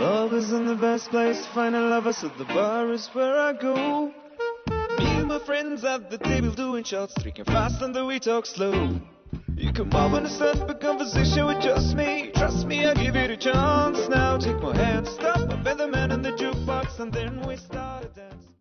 Love isn't the best place to find a lover, so the bar is where I go. Me and my friends at the table doing shots, drinking fast and then we talk slow. You come over and start a conversation with just me. Trust me, I'll give it a chance. Now take my hand, stop, I bet the man in the jukebox, and then we start a dance.